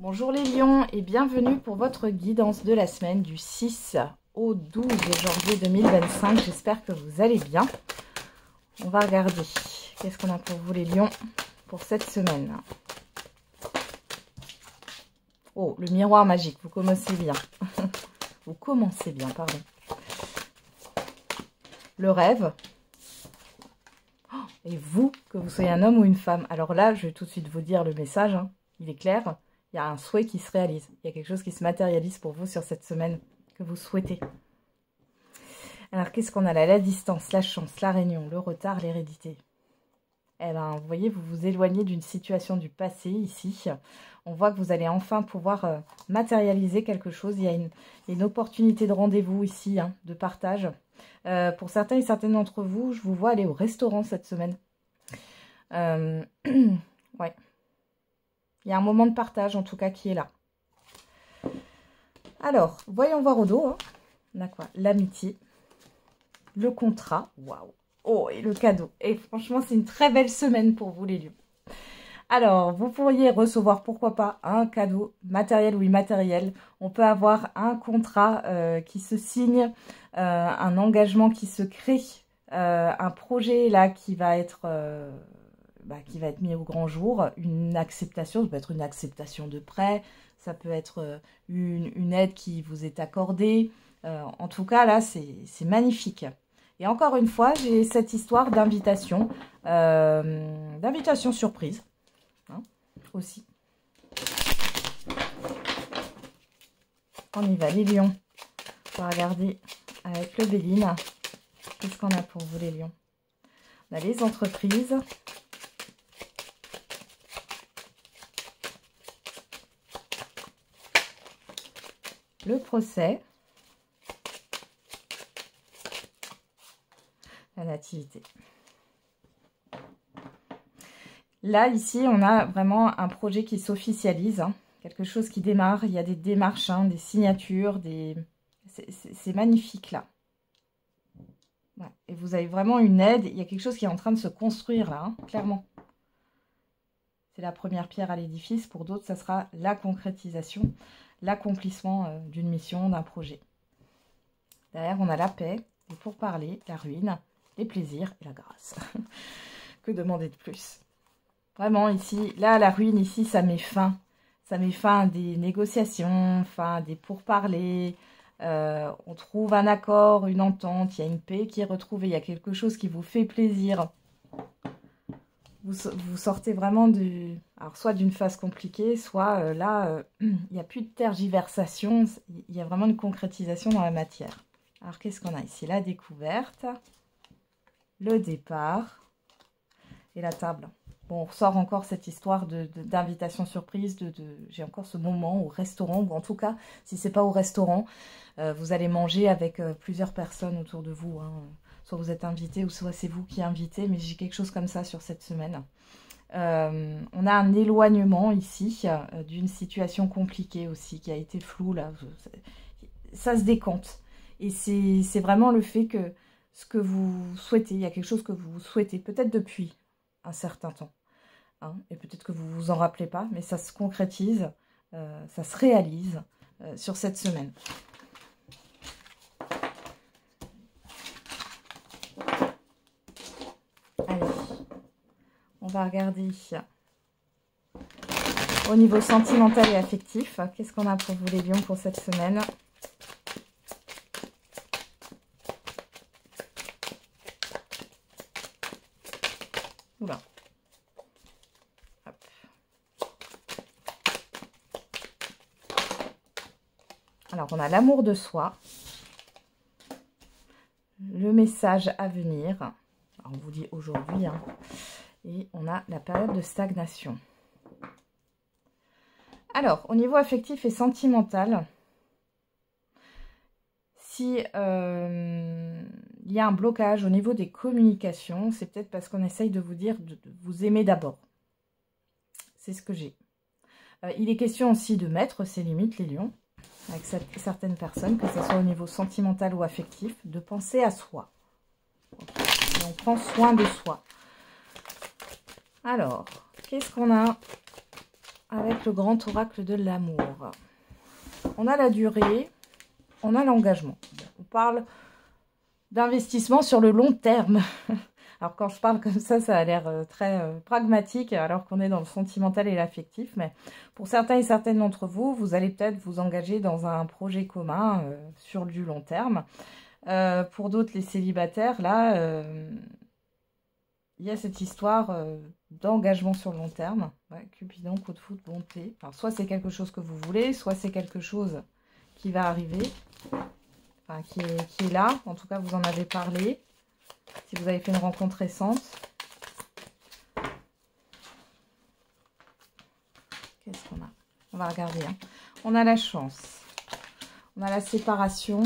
Bonjour les lions et bienvenue pour votre guidance de la semaine du 6 au 12 janvier 2025. J'espère que vous allez bien. On va regarder qu'est-ce qu'on a pour vous les lions pour cette semaine. Oh, le miroir magique, vous commencez bien. Vous commencez bien, pardon. Le rêve. Oh, et vous, que vous soyez un homme ou une femme. Alors là, je vais tout de suite vous dire le message, hein. Il est clair. Il y a un souhait qui se réalise. Il y a quelque chose qui se matérialise pour vous sur cette semaine que vous souhaitez. Alors, qu'est-ce qu'on a là? La distance, la chance, la réunion, le retard, l'hérédité. Eh bien, vous voyez, vous vous éloignez d'une situation du passé ici. On voit que vous allez enfin pouvoir matérialiser quelque chose. Il y a une opportunité de rendez-vous ici, hein, de partage. Pour certains et certaines d'entre vous, je vous vois aller au restaurant cette semaine. Ouais. Il y a un moment de partage, en tout cas, qui est là. Alors, voyons voir au dos. Hein. On a quoi? L'amitié, le contrat. Waouh! Oh, et le cadeau. Et franchement, c'est une très belle semaine pour vous, les lions. Alors, vous pourriez recevoir, pourquoi pas, un cadeau matériel ou immatériel. On peut avoir un contrat qui se signe, un engagement qui se crée, un projet là qui va être mis au grand jour, une acceptation, ça peut être une acceptation de prêt, ça peut être une aide qui vous est accordée. En tout cas, là, c'est magnifique. Et encore une fois, j'ai cette histoire d'invitation, d'invitation surprise, hein, aussi. On y va, les lions. On va regarder avec le Béline. Qu'est-ce qu'on a pour vous, les lions? On a les entreprises. Le procès, la nativité. Là, ici, on a vraiment un projet qui s'officialise, hein, quelque chose qui démarre. Il y a des démarches, hein, des signatures, c'est magnifique là. Ouais. Et vous avez vraiment une aide. Il y a quelque chose qui est en train de se construire là, hein, clairement. C'est la première pierre à l'édifice. Pour d'autres, ça sera la concrétisation, l'accomplissement d'une mission, d'un projet. Derrière, on a la paix, les pourparlers, la ruine, les plaisirs et la grâce. Que demander de plus? Vraiment, ici, là, la ruine, ici, ça met fin. Ça met fin à des négociations, fin à des pourparlers. On trouve un accord, une entente, il y a une paix qui est retrouvée, il y a quelque chose qui vous fait plaisir. Vous sortez vraiment alors soit d'une phase compliquée, soit là, il n'y a plus de tergiversation, il y a vraiment une concrétisation dans la matière. Alors, qu'est-ce qu'on a ici? La découverte, le départ et la table. Bon, on ressort encore cette histoire d'invitation surprise, j'ai encore ce moment au restaurant, ou en tout cas, si ce n'est pas au restaurant, vous allez manger avec plusieurs personnes autour de vous, hein. Soit vous êtes invité, ou soit c'est vous qui invitez, mais j'ai quelque chose comme ça sur cette semaine. On a un éloignement ici, d'une situation compliquée aussi, qui a été floue, là. Ça se décante. Et c'est vraiment le fait que ce que vous souhaitez, il y a quelque chose que vous souhaitez, peut-être depuis un certain temps. Hein, et peut-être que vous ne vous en rappelez pas, mais ça se concrétise, ça se réalise sur cette semaine. Allez, on va regarder au niveau sentimental et affectif. Qu'est-ce qu'on a pour vous les lions pour cette semaine? Oula. Hop. Alors, on a l'amour de soi, le message à venir. Alors, on vous dit aujourd'hui, hein, et on a la période de stagnation. Alors, au niveau affectif et sentimental, si il y a un blocage au niveau des communications, c'est peut-être parce qu'on essaye de vous dire de vous aimer d'abord. C'est ce que j'ai. Il est question aussi de mettre ses limites, les lions, avec certaines personnes, que ce soit au niveau sentimental ou affectif, de penser à soi. Okay. Et on prend soin de soi. Alors, qu'est-ce qu'on a avec le grand oracle de l'amour. On a la durée, on a l'engagement. On parle d'investissement sur le long terme. Alors quand je parle comme ça a l'air très pragmatique, alors qu'on est dans le sentimental et l'affectif. Mais pour certains et certaines d'entre vous, vous allez peut-être vous engager dans un projet commun sur du long terme. Pour d'autres, les célibataires, là, il y a cette histoire d'engagement sur le long terme. Ouais, Cupidon, coup de foudre, bonté. Alors, soit c'est quelque chose que vous voulez, soit c'est quelque chose qui va arriver, enfin, qui est là. En tout cas, vous en avez parlé. Si vous avez fait une rencontre récente. Qu'est-ce qu'on a? On va regarder. Hein. On a la chance. On a la séparation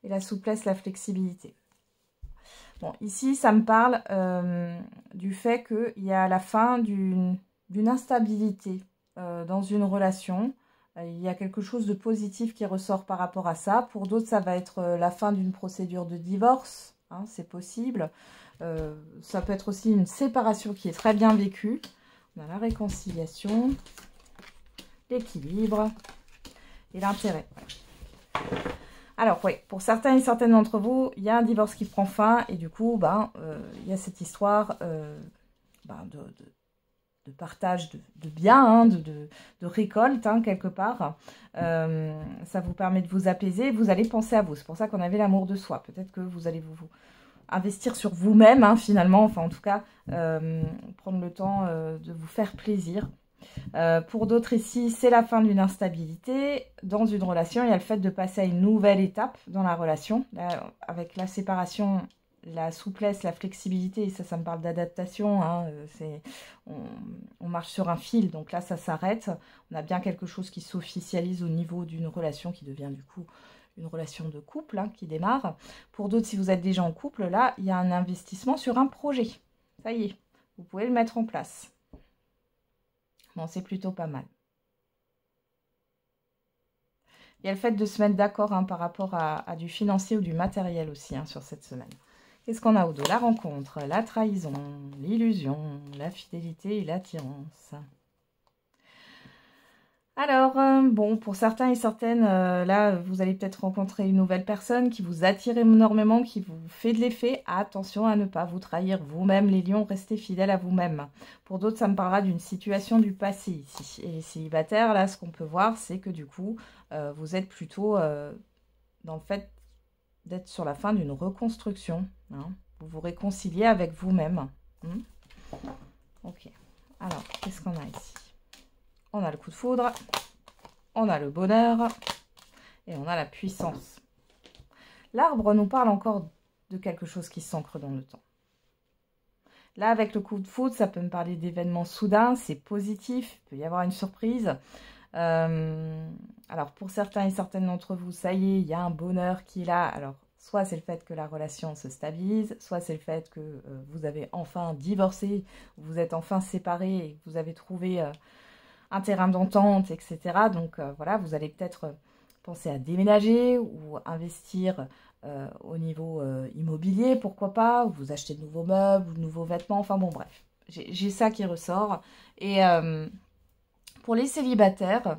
et la souplesse, la flexibilité. Bon, ici, ça me parle du fait qu'il y a la fin d'une instabilité dans une relation. Il y a quelque chose de positif qui ressort par rapport à ça. Pour d'autres, ça va être la fin d'une procédure de divorce. Hein, c'est possible. Ça peut être aussi une séparation qui est très bien vécue. On a la réconciliation, l'équilibre et l'intérêt. Alors, oui, pour certains et certaines d'entre vous, il y a un divorce qui prend fin et du coup, il y a cette histoire de partage de biens, hein, de récolte, hein, quelque part. Ça vous permet de vous apaiser, vous allez penser à vous. C'est pour ça qu'on avait l'amour de soi. Peut-être que vous allez vous investir sur vous-même, hein, finalement. Enfin, en tout cas, prendre le temps de vous faire plaisir. Pour d'autres ici, c'est la fin d'une instabilité. Dans une relation, il y a le fait de passer à une nouvelle étape dans la relation. Là, avec la séparation, la souplesse, la flexibilité, et ça me parle d'adaptation. Hein, on marche sur un fil, donc là, ça s'arrête. On a bien quelque chose qui s'officialise au niveau d'une relation qui devient du coup une relation de couple, hein, qui démarre. Pour d'autres, si vous êtes déjà en couple, là, il y a un investissement sur un projet. Ça y est, vous pouvez le mettre en place. Bon, c'est plutôt pas mal. Il y a le fait de se mettre d'accord, hein, par rapport à du financier ou du matériel aussi, hein, sur cette semaine. Qu'est-ce qu'on a au dos? La rencontre, la trahison, l'illusion, la fidélité et l'attirance. Alors, bon, pour certains et certaines, là, vous allez peut-être rencontrer une nouvelle personne qui vous attire énormément, qui vous fait de l'effet. Attention à ne pas vous trahir vous-même, les lions, restez fidèles à vous-même. Pour d'autres, ça me parlera d'une situation du passé ici. Et les célibataires, là, ce qu'on peut voir, c'est que du coup, vous êtes plutôt dans le fait d'être sur la fin d'une reconstruction. Hein. Vous vous réconciliez avec vous-même. Ok. Alors, qu'est-ce qu'on a ici? On a le coup de foudre, on a le bonheur et on a la puissance. L'arbre nous parle encore de quelque chose qui s'ancre dans le temps. Là, avec le coup de foudre, ça peut me parler d'événements soudains, c'est positif, il peut y avoir une surprise. Alors, pour certains et certaines d'entre vous, ça y est, il y a un bonheur qui est là. Alors, soit c'est le fait que la relation se stabilise, soit c'est le fait que vous avez enfin divorcé, vous êtes enfin séparés et que vous avez trouvé un terrain d'entente, etc. Donc voilà, vous allez peut-être penser à déménager ou investir au niveau immobilier, pourquoi pas, ou vous achetez de nouveaux meubles ou de nouveaux vêtements, enfin bon bref, j'ai ça qui ressort. Et pour les célibataires,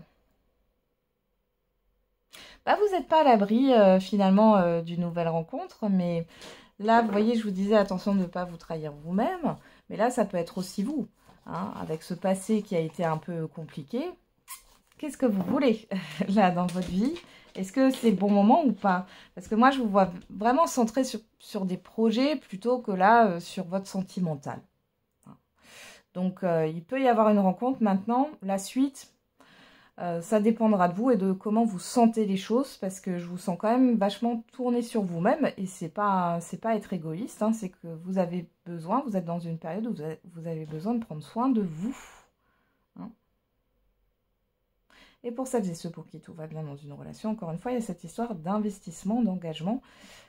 vous n'êtes pas à l'abri finalement d'une nouvelle rencontre, mais là, vous voyez, je vous disais attention de ne pas vous trahir vous-même, mais là, ça peut être aussi vous. Hein, avec ce passé qui a été un peu compliqué, qu'est-ce que vous voulez là dans votre vie? Est-ce que c'est le bon moment ou pas? Parce que moi, je vous vois vraiment centré sur des projets plutôt que là, sur votre sentimental. Donc, il peut y avoir une rencontre maintenant. La suite, ça dépendra de vous et de comment vous sentez les choses, parce que je vous sens quand même vachement tourné sur vous-même, et c'est pas être égoïste, hein, c'est que vous avez besoin, vous êtes dans une période où vous avez besoin de prendre soin de vous. Hein. Et pour celles et ceux pour qui tout va bien dans une relation, encore une fois, il y a cette histoire d'investissement, d'engagement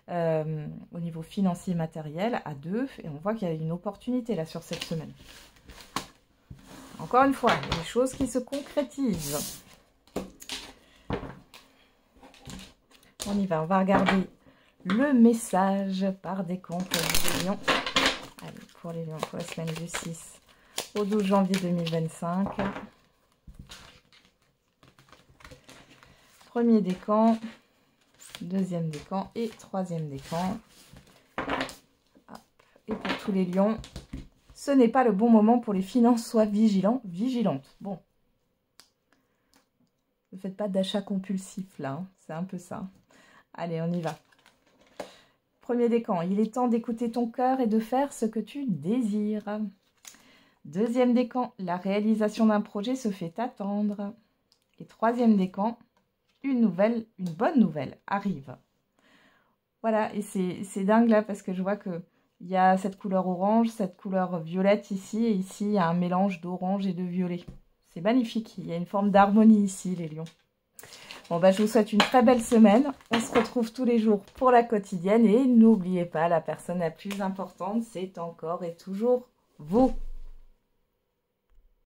au niveau financier et matériel à deux, et on voit qu'il y a une opportunité là sur cette semaine. Encore une fois, il y a des choses qui se concrétisent. On y va, on va regarder le message par décompte des lions. Allez, pour les lions, pour la semaine du 6 au 12 janvier 2025. Premier décan, deuxième décan et troisième décan. Hop. Et pour tous les lions, ce n'est pas le bon moment pour les finances, sois vigilant, vigilante. Bon. Ne faites pas d'achat compulsif là, hein. C'est un peu ça. Allez, on y va. Premier décan, il est temps d'écouter ton cœur et de faire ce que tu désires. Deuxième décan, la réalisation d'un projet se fait attendre. Et troisième décan, une bonne nouvelle arrive. Voilà, et c'est dingue là parce que je vois que il y a cette couleur orange, cette couleur violette ici, et ici il y a un mélange d'orange et de violet. C'est magnifique, il y a une forme d'harmonie ici les lions. Bon bah je vous souhaite une très belle semaine, on se retrouve tous les jours pour la quotidienne et n'oubliez pas, la personne la plus importante c'est encore et toujours vous.